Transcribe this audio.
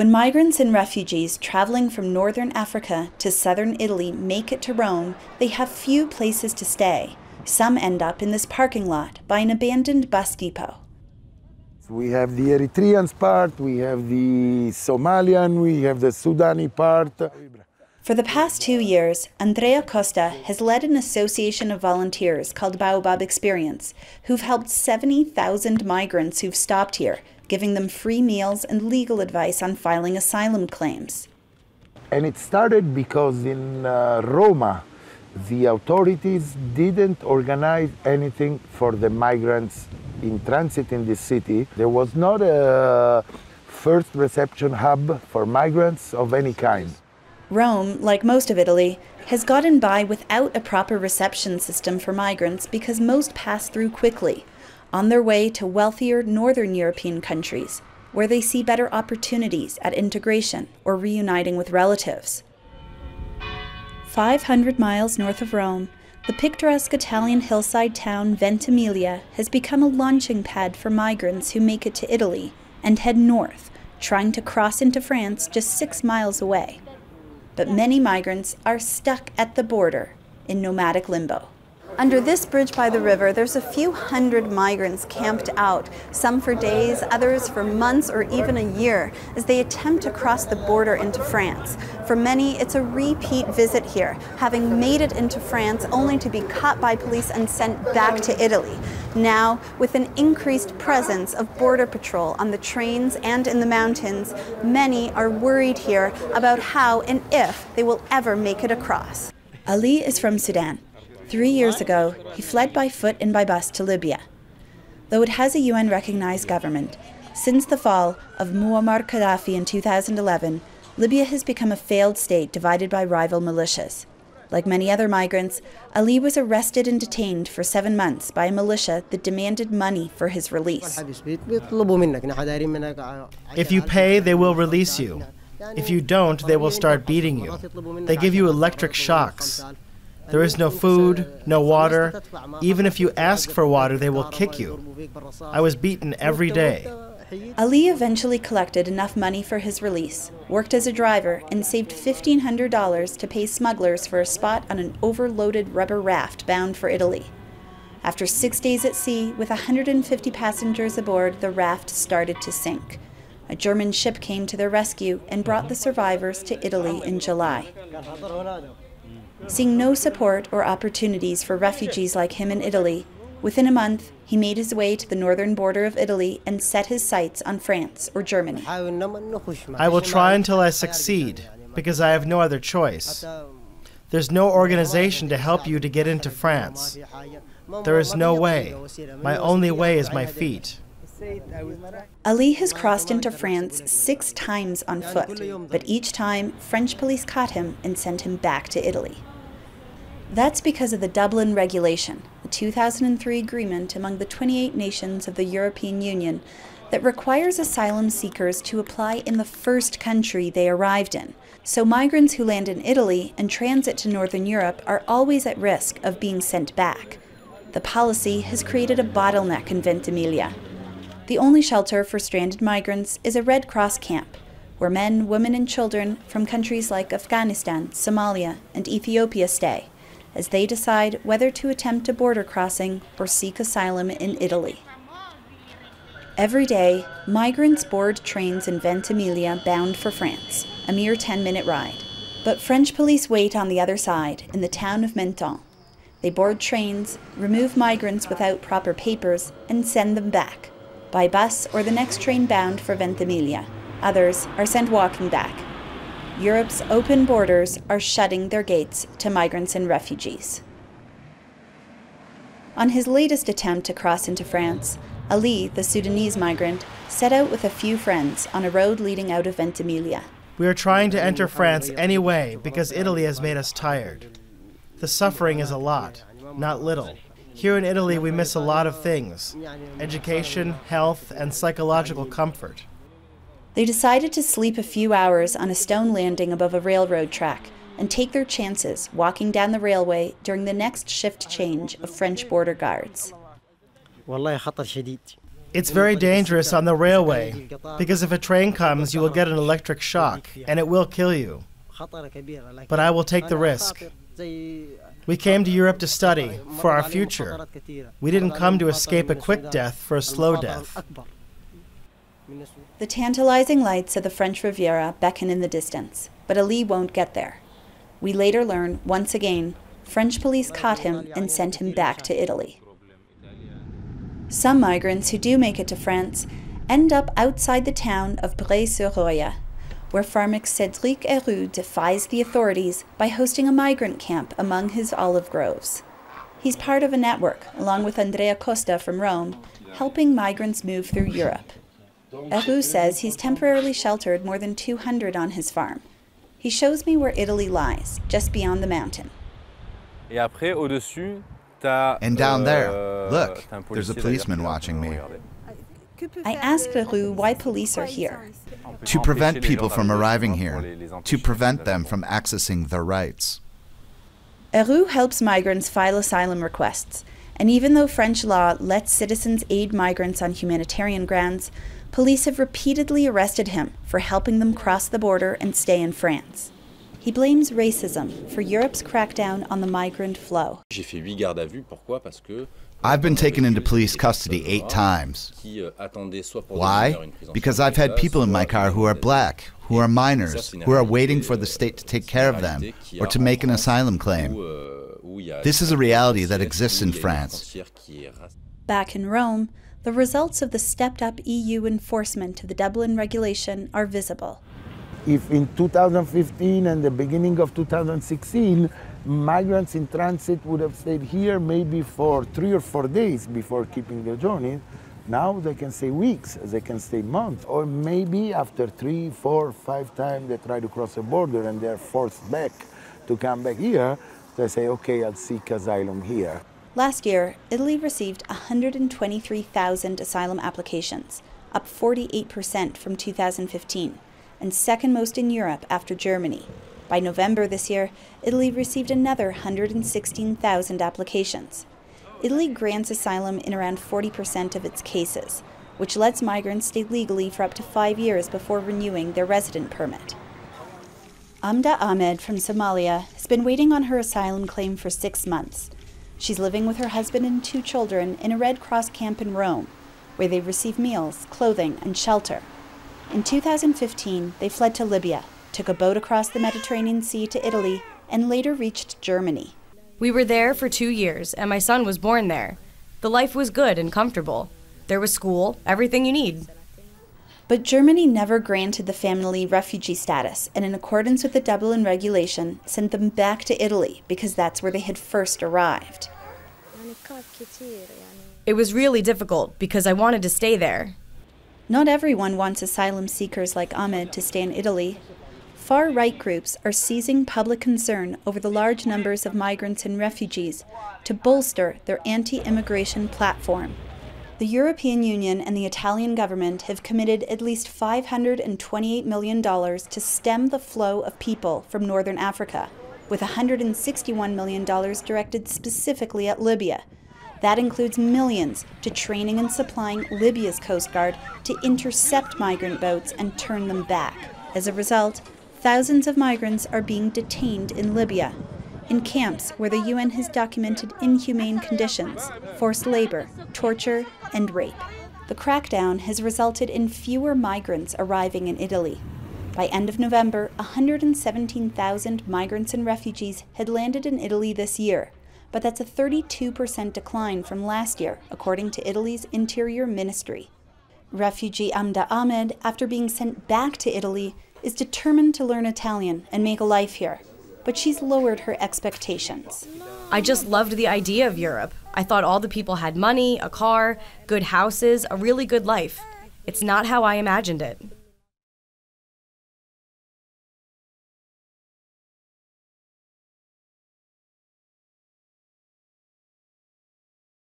When migrants and refugees traveling from northern Africa to southern Italy make it to Rome, they have few places to stay. Some end up in this parking lot by an abandoned bus depot. We have the Eritrean part, we have the Somalian, we have the Sudani part. For the past 2 years, Andrea Costa has led an association of volunteers called Baobab Experience, who've helped 70,000 migrants who've stopped here, giving them free meals and legal advice on filing asylum claims. And it started because in Roma, the authorities didn't organize anything for the migrants in transit in this city. There was not a first reception hub for migrants of any kind. Rome, like most of Italy, has gotten by without a proper reception system for migrants because most pass through quickly, on their way to wealthier northern European countries, where they see better opportunities at integration or reuniting with relatives. 500 miles north of Rome, the picturesque Italian hillside town Ventimiglia has become a launching pad for migrants who make it to Italy and head north, trying to cross into France just 6 miles away. But many migrants are stuck at the border in nomadic limbo. Under this bridge by the river, there's a few hundred migrants camped out, some for days, others for months or even a year, as they attempt to cross the border into France. For many, it's a repeat visit here, having made it into France only to be caught by police and sent back to Italy. Now, with an increased presence of border patrol on the trains and in the mountains, many are worried here about how and if they will ever make it across. Ali is from Sudan. 3 years ago, he fled by foot and by bus to Libya. Though it has a UN-recognized government, since the fall of Muammar Gaddafi in 2011, Libya has become a failed state divided by rival militias. Like many other migrants, Ali was arrested and detained for 7 months by a militia that demanded money for his release. If you pay, they will release you. If you don't, they will start beating you. They give you electric shocks. There is no food, no water. Even if you ask for water, they will kick you. I was beaten every day. Ali eventually collected enough money for his release, worked as a driver, and saved $1,500 to pay smugglers for a spot on an overloaded rubber raft bound for Italy. After 6 days at sea, with 150 passengers aboard, the raft started to sink. A German ship came to their rescue and brought the survivors to Italy in July. Seeing no support or opportunities for refugees like him in Italy, within a month, he made his way to the northern border of Italy and set his sights on France or Germany. I will try until I succeed, because I have no other choice. There's no organization to help you to get into France. There is no way. My only way is my feet. Ali has crossed into France 6 times on foot, but each time, French police caught him and sent him back to Italy. That's because of the Dublin regulation, a 2003 agreement among the 28 nations of the European Union that requires asylum seekers to apply in the first country they arrived in. So migrants who land in Italy and transit to Northern Europe are always at risk of being sent back. The policy has created a bottleneck in Ventimiglia. The only shelter for stranded migrants is a Red Cross camp, where men, women, and children from countries like Afghanistan, Somalia, and Ethiopia stay, as they decide whether to attempt a border crossing or seek asylum in Italy. Every day, migrants board trains in Ventimiglia bound for France, a mere 10-minute ride. But French police wait on the other side, in the town of Menton. They board trains, remove migrants without proper papers, and send them back, by bus or the next train bound for Ventimiglia. Others are sent walking back. Europe's open borders are shutting their gates to migrants and refugees. On his latest attempt to cross into France, Ali, the Sudanese migrant, set out with a few friends on a road leading out of Ventimiglia. We are trying to enter France anyway because Italy has made us tired. The suffering is a lot, not little. Here in Italy, we miss a lot of things: education, health, and psychological comfort. They decided to sleep a few hours on a stone landing above a railroad track and take their chances walking down the railway during the next shift change of French border guards. It's very dangerous on the railway, because if a train comes, you will get an electric shock, and it will kill you. But I will take the risk. We came to Europe to study, for our future. We didn't come to escape a quick death for a slow death. The tantalizing lights of the French Riviera beckon in the distance, but Ali won't get there. We later learn, once again, French police caught him and sent him back to Italy. Some migrants who do make it to France end up outside the town of Bray-sur-Roya, where pharmac Cédric Héroux defies the authorities by hosting a migrant camp among his olive groves. He's part of a network, along with Andrea Costa from Rome, helping migrants move through Europe. Héroux says he's temporarily sheltered more than 200 on his farm. He shows me where Italy lies, just beyond the mountain. And down there, look, there's a policeman watching me. I asked Héroux why police are here. To prevent people from arriving here, to prevent them from accessing their rights. Héroux helps migrants file asylum requests, and even though French law lets citizens aid migrants on humanitarian grounds, police have repeatedly arrested him for helping them cross the border and stay in France. He blames racism for Europe's crackdown on the migrant flow. I've been taken into police custody 8 times. Why? Because I've had people in my car who are black, who are minors, who are waiting for the state to take care of them or to make an asylum claim. This is a reality that exists in France. Back in Rome, the results of the stepped-up EU enforcement of the Dublin regulation are visible. If in 2015 and the beginning of 2016, migrants in transit would have stayed here maybe for 3 or 4 days before keeping their journey, now they can stay weeks, they can stay months, or maybe after 3, 4, 5 times they try to cross the border and they're forced back to come back here, they say, okay, I'll seek asylum here. Last year, Italy received 123,000 asylum applications, up 48% from 2015. And second most in Europe after Germany. By November this year, Italy received another 116,000 applications. Italy grants asylum in around 40% of its cases, which lets migrants stay legally for up to 5 years before renewing their resident permit. Hamda Ahmed from Somalia has been waiting on her asylum claim for 6 months. She's living with her husband and 2 children in a Red Cross camp in Rome, where they receive meals, clothing, and shelter. In 2015, they fled to Libya, took a boat across the Mediterranean Sea to Italy, and later reached Germany. We were there for 2 years, and my son was born there. The life was good and comfortable. There was school, everything you need. But Germany never granted the family refugee status, and in accordance with the Dublin regulation, sent them back to Italy because that's where they had first arrived. It was really difficult because I wanted to stay there. Not everyone wants asylum seekers like Ahmed to stay in Italy. Far-right groups are seizing public concern over the large numbers of migrants and refugees to bolster their anti-immigration platform. The European Union and the Italian government have committed at least $528 million to stem the flow of people from northern Africa, with $161 million directed specifically at Libya. That includes millions to training and supplying Libya's Coast Guard to intercept migrant boats and turn them back. As a result, thousands of migrants are being detained in Libya, in camps where the UN has documented inhumane conditions, forced labor, torture, and rape. The crackdown has resulted in fewer migrants arriving in Italy. By end of November, 117,000 migrants and refugees had landed in Italy this year, but that's a 32% decline from last year, according to Italy's Interior Ministry. Refugee Hamda Ahmed, after being sent back to Italy, is determined to learn Italian and make a life here, but she's lowered her expectations. I just loved the idea of Europe. I thought all the people had money, a car, good houses, a really good life. It's not how I imagined it.